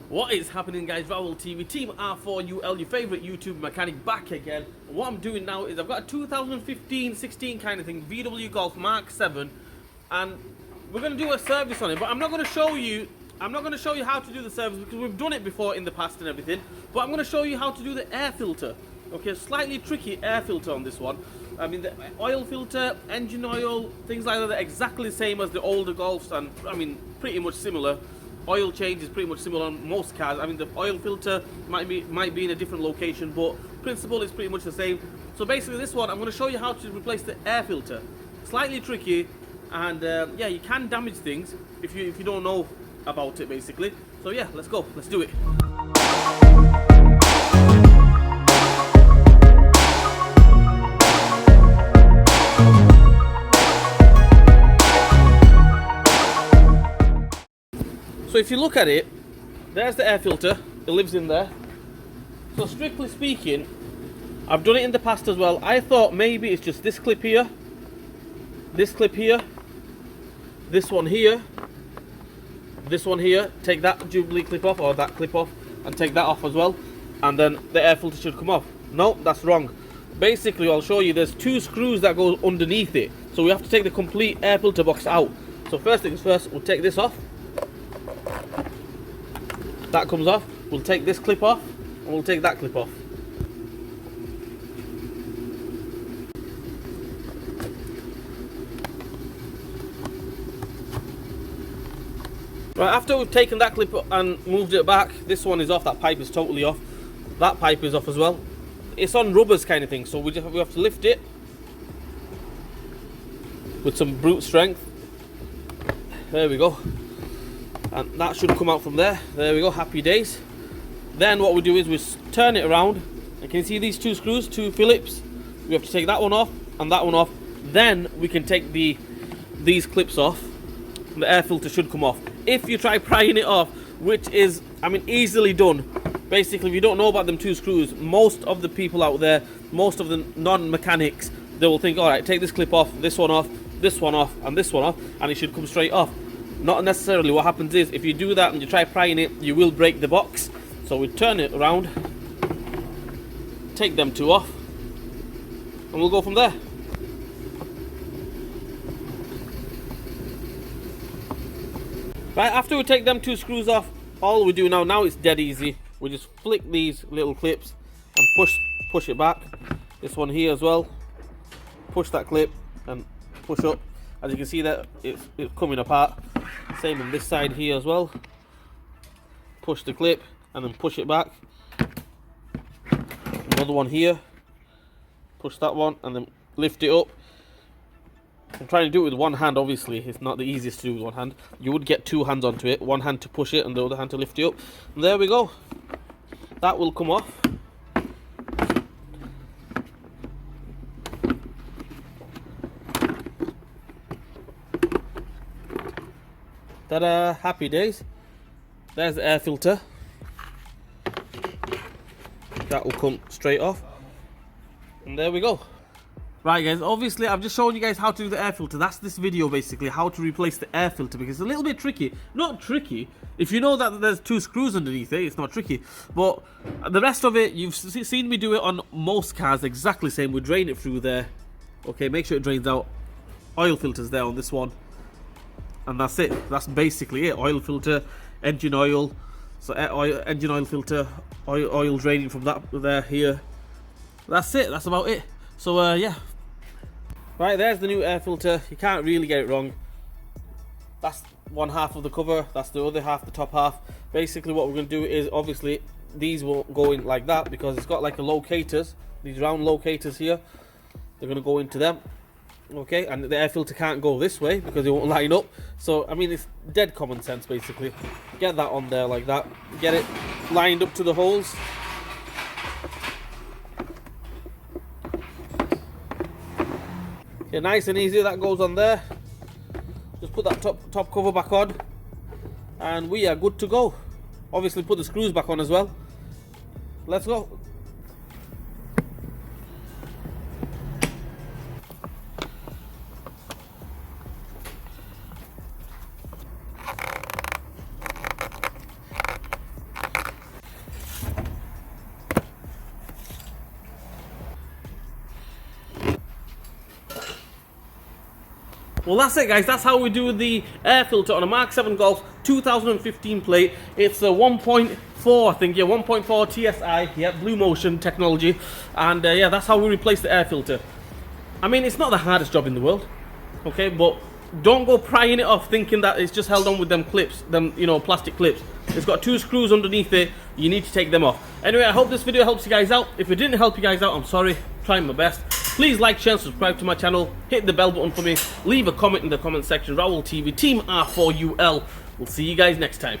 What is happening, guys? Vowel TV Team R4UL, your favorite YouTube mechanic, back again. And what I'm doing now is I've got a 2015-16 kind of thing, VW Golf Mark 7, and we're going to do a service on it. But I'm not going to show you how to do the service because we've done it before in the past and everything. But I'm going to show you how to do the air filter. Okay, slightly tricky air filter on this one. I mean, the oil filter, engine oil, things like that are exactly the same as the older Golfs, and I mean, pretty much similar. Oil change is pretty much similar on most cars. I mean, the oil filter might be in a different location, but principle is pretty much the same. So basically, this one I'm going to show you how to replace the air filter. Slightly tricky, and yeah, you can damage things if you don't know about it, basically. So yeah, let's go. Let's do it. So if you look at it, there's the air filter, it lives in there. So strictly speaking, I've done it in the past as well. I thought maybe it's just this clip here, this clip here, this one here, this one here. Take that Jubilee clip off, or that clip off, and take that off as well, and then the air filter should come off. No, that's wrong. Basically, I'll show you, there's two screws that go underneath it. So we have to take the complete air filter box out. So first things first, we'll take this off. That comes off. We'll take this clip off, and we'll take that clip off. Right, after we've taken that clip and moved it back, this one is off. That pipe is totally off. That pipe is off as well. It's on rubbers kind of thing, so we have to lift it with some brute strength. There we go. And that should come out from there. There we go, happy days. Then what we do is we turn it around. And can you see these two screws, two Phillips? We have to take that one off and that one off. Then we can take these clips off. The air filter should come off. If you try prying it off, which is, I mean, easily done. Basically, if you don't know about them two screws, most of the people out there, most of the non-mechanics, they will think, all right, take this clip off, and this one off, and this one off, and it should come straight off. Not necessarily. What happens is, if you do that and you try prying it, you will break the box. So we turn it around, take them two off, and we'll go from there. Right, after we take them two screws off, all we do now it's dead easy. We just flick these little clips and push it back. This one here as well. Push that clip and push up. As you can see that it's coming apart. Same on this side here as well. Push the clip and then push it back. Another one here. Push that one and then lift it up. I'm trying to do it with one hand, obviously. It's not the easiest to do with one hand. You would get two hands onto it. One hand to push it and the other hand to lift it up. And there we go. That will come off. Ta-da, happy days. There's the air filter. That will come straight off. And there we go. Right guys, obviously I've just shown you guys how to do the air filter. That's this video basically, how to replace the air filter, because it's a little bit tricky. Not tricky. If you know that there's two screws underneath it, it's not tricky. But the rest of it, you've seen me do it on most cars exactly the same. We drain it through there. Okay, make sure it drains out. Oil filter's there on this one. And that's it. That's basically it. Oil filter, engine oil. So engine oil filter, oil draining from that there here. That's it. That's about it. So yeah. Right, there's the new air filter. You can't really get it wrong. That's one half of the cover. That's the other half, the top half. Basically what we're going to do is, obviously, these won't go in like that because it's got like a locators. These round locators here. They're going to go into them. Okay, and the air filter can't go this way because it won't line up. So I mean, it's dead common sense basically. Get that on there like that, get it lined up to the holes. Okay, nice and easy, that goes on there. Just put that top cover back on and we are good to go. Obviously put the screws back on as well. Let's go. Well, that's it, guys. That's how we do the air filter on a Mark 7 Golf 2015 plate. It's a 1.4, I think, yeah, 1.4 TSI, yeah, Blue Motion technology. And yeah, that's how we replace the air filter. I mean, it's not the hardest job in the world, okay? But don't go prying it off thinking that it's just held on with them clips, them, you know, plastic clips. It's got 2 screws underneath it. You need to take them off. Anyway, I hope this video helps you guys out. If it didn't help you guys out, I'm sorry. Trying my best. Please like, share, and subscribe to my channel. Hit the bell button for me. Leave a comment in the comment section. Raul TV, Team R4UL. We'll see you guys next time.